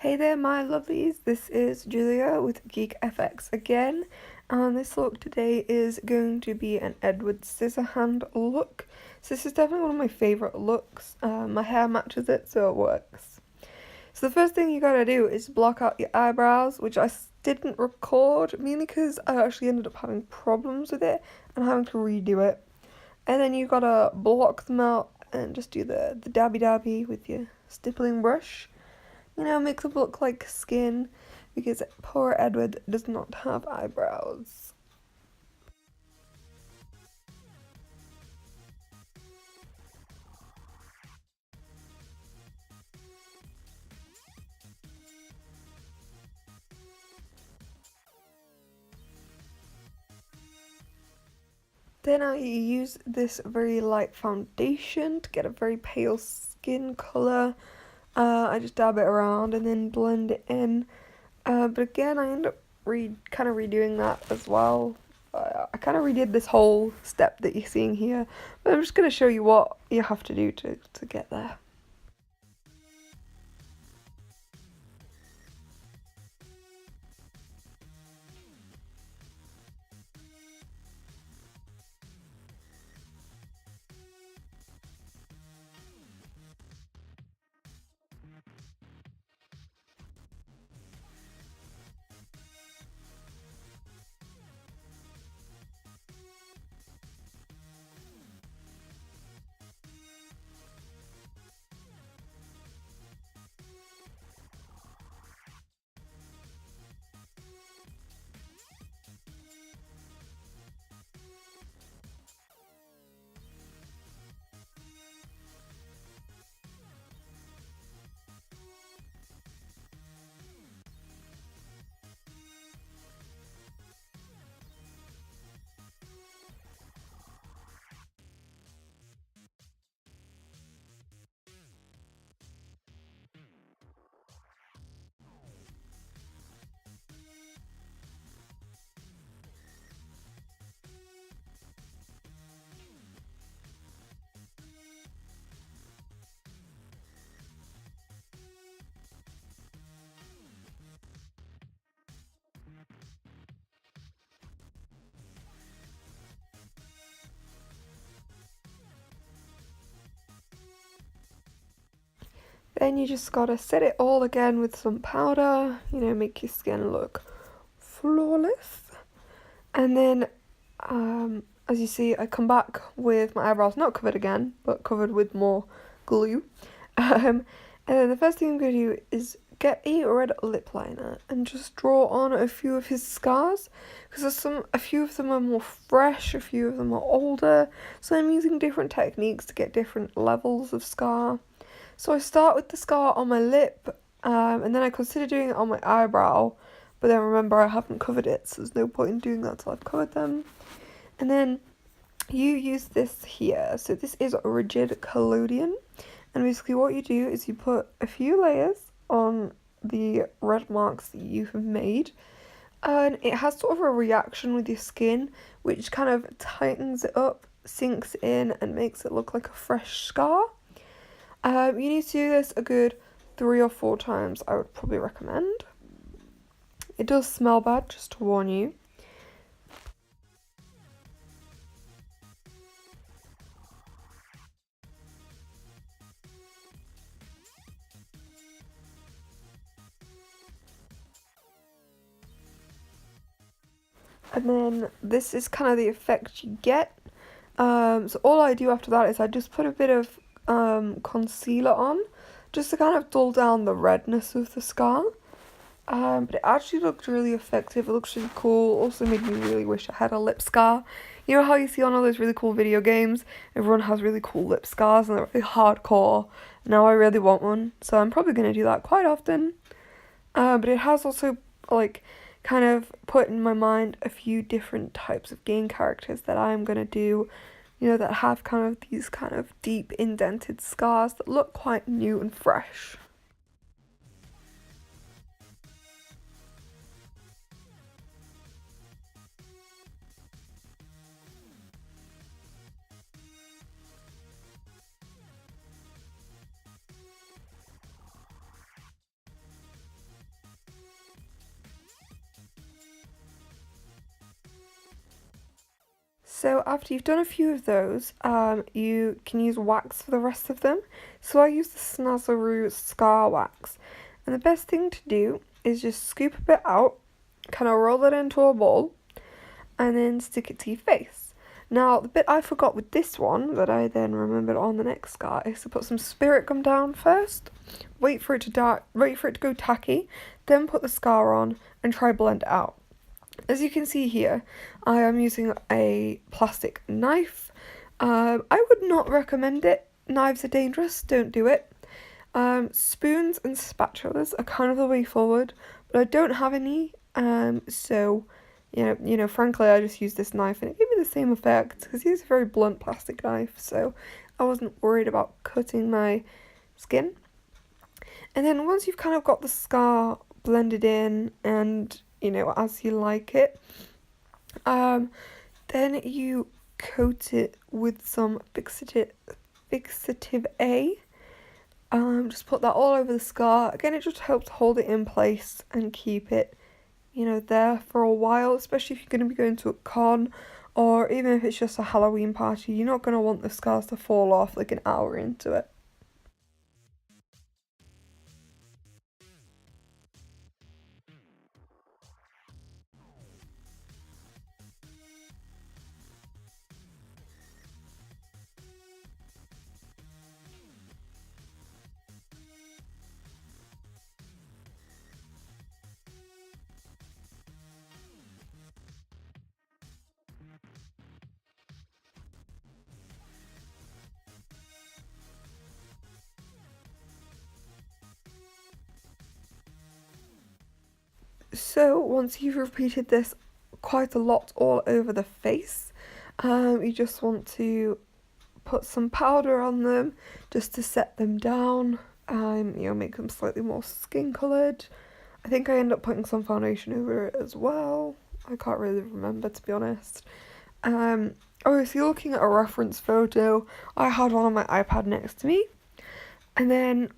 Hey there, my lovelies. This is Julia with Geek FX again, and this look today is going to be an Edward Scissorhand look. So this is definitely one of my favourite looks. My hair matches it, so it works. So the first thing you gotta do is block out your eyebrows, which I didn't record, mainly because I actually ended up having problems with it and having to redo it. And then you gotta block them out and just do the dabby dabby with your stippling brush. Makes them look like skin because poor Edward does not have eyebrows. Then I use this very light foundation to get a very pale skin colour. I just dab it around and then blend it in. But again, I end up kind of redoing that as well. I kind of redid this whole step that you're seeing here, but I'm just going to show you what you have to do to get there. Then you just gotta set it all again with some powder, make your skin look flawless. And then, as you see, I come back with my eyebrows not covered again, but covered with more glue. And then the first thing I'm going to do is get a red lip liner and just draw on a few of his scars, because a few of them are more fresh, a few of them are older, so I'm using different techniques to get different levels of scar. So I start with the scar on my lip, and then I consider doing it on my eyebrow, but then remember I haven't covered it, so there's no point in doing that till I've covered them. And then you use this here. So this is rigid collodion, and basically what you do is you put a few layers on the red marks that you have made, and it has sort of a reaction with your skin, which kind of tightens it up, sinks in, and makes it look like a fresh scar. You need to do this a good 3 or 4 times, I would probably recommend. It does smell bad, just to warn you. And then this is kind of the effect you get. So all I do after that is I just put a bit of concealer on, just to kind of dull down the redness of the scar. But it actually looked really effective. It looks really cool. Also made me really wish I had a lip scar. You know how you see on all those really cool video games, everyone has really cool lip scars and they're really hardcore. Now I really want one, so I'm probably going to do that quite often. But it has also, like, kind of put in my mind a few different types of game characters that I'm going to do, that have kind of these kind of deep indented scars that look quite new and fresh. So after you've done a few of those, you can use wax for the rest of them. So I use the Snazzaroo Scar Wax. And the best thing to do is just scoop a bit out, kind of roll it into a ball, and then stick it to your face. Now, the bit I forgot with this one that I then remembered on the next scar is to put some spirit gum down first, wait for it to go tacky, then put the scar on and try blend it out. As you can see here, I am using a plastic knife. I would not recommend it. Knives are dangerous, don't do it. Spoons and spatulas are kind of the way forward, but I don't have any, so frankly, I just used this knife and it gave me the same effect because it's a very blunt plastic knife, so I wasn't worried about cutting my skin. And then once you've kind of got the scar blended in and, as you like it, then you coat it with some fixative A. Just put that all over the scar. Again, it just helps hold it in place and keep it there for a while, especially if you're going to be going to a con or even if it's just a Halloween party. You're not going to want the scars to fall off like an hour into it. So once you've repeated this quite a lot all over the face, you just want to put some powder on them just to set them down, make them slightly more skin coloured. I think I end up putting some foundation over it as well. I can't really remember, to be honest. If you're looking at a reference photo, I had one on my iPad next to me, and then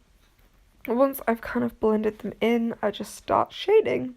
once I've kind of blended them in, I just start shading.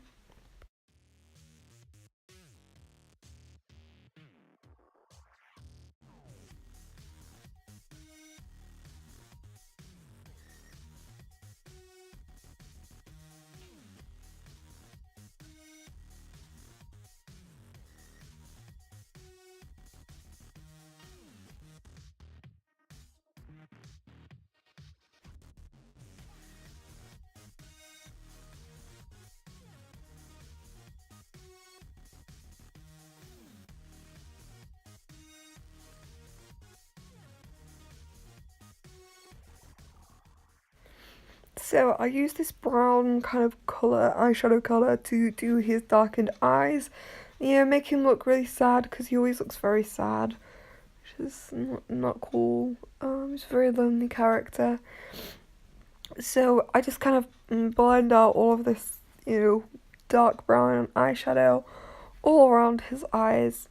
So I use this brown kind of eyeshadow colour to do his darkened eyes. Make him look really sad because he always looks very sad, which is not cool. He's a very lonely character. So I just kind of blend out all of this, dark brown eyeshadow all around his eyes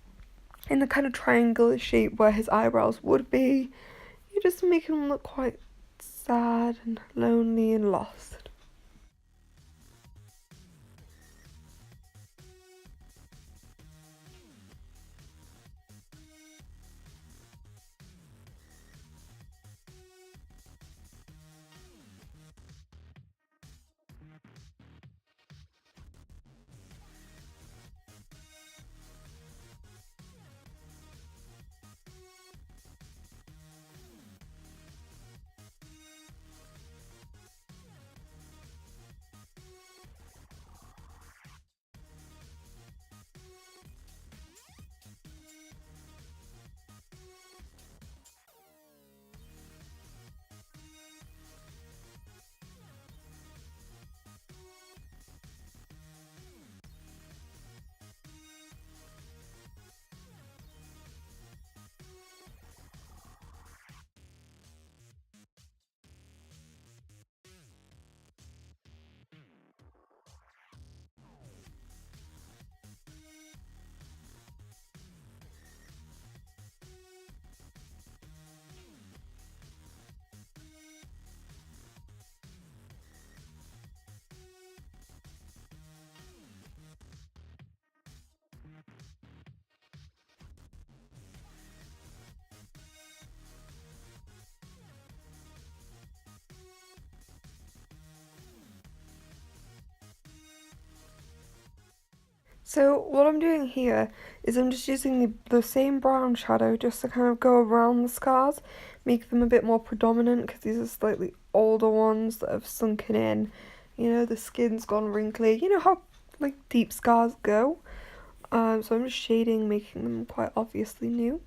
in the kind of triangular shape where his eyebrows would be. You just make him look quite sad and lonely and lost. So what I'm doing here is I'm just using the same brown shadow just to kind of go around the scars, make them a bit more predominant because these are slightly older ones that have sunken in. You know, the skin's gone wrinkly. You know how like deep scars go? So I'm just shading, making them quite obviously new.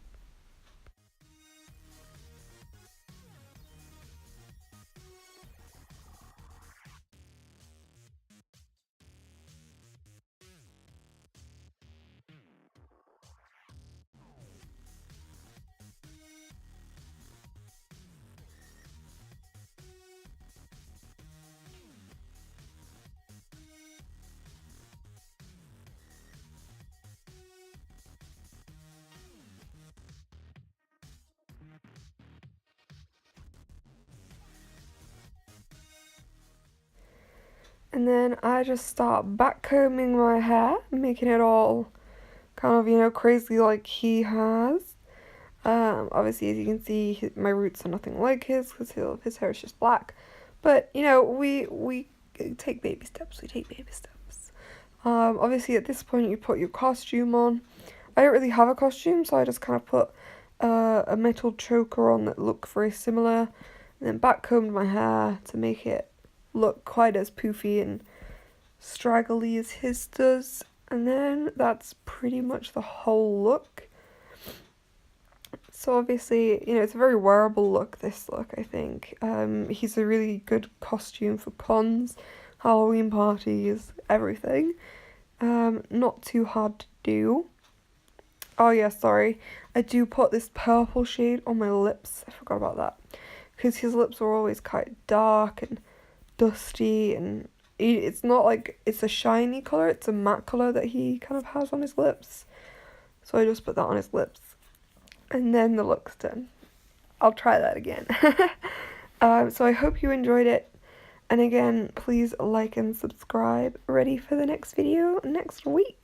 And then I just start backcombing my hair, making it all kind of, you know, crazy like he has. Obviously, as you can see, my roots are nothing like his because his hair is just black. But you know, we take baby steps. We take baby steps. Obviously, at this point, you put your costume on. I don't really have a costume, so I just kind of put a metal choker on that looked very similar, and then backcombed my hair to make it look quite as poofy and straggly as his does. And then that's pretty much the whole look. So obviously, you know, it's a very wearable look, this look, I think. He's a really good costume for cons, Halloween parties, everything. Not too hard to do. Oh yeah, sorry. I do put this purple shade on my lips. I forgot about that. Because his lips are always quite dark and dusty, and it's not like it's a shiny colour, it's a matte colour that he kind of has on his lips. So I just put that on his lips. And then the look's done. I'll try that again. So I hope you enjoyed it. And again, please like and subscribe. Ready for the next video next week.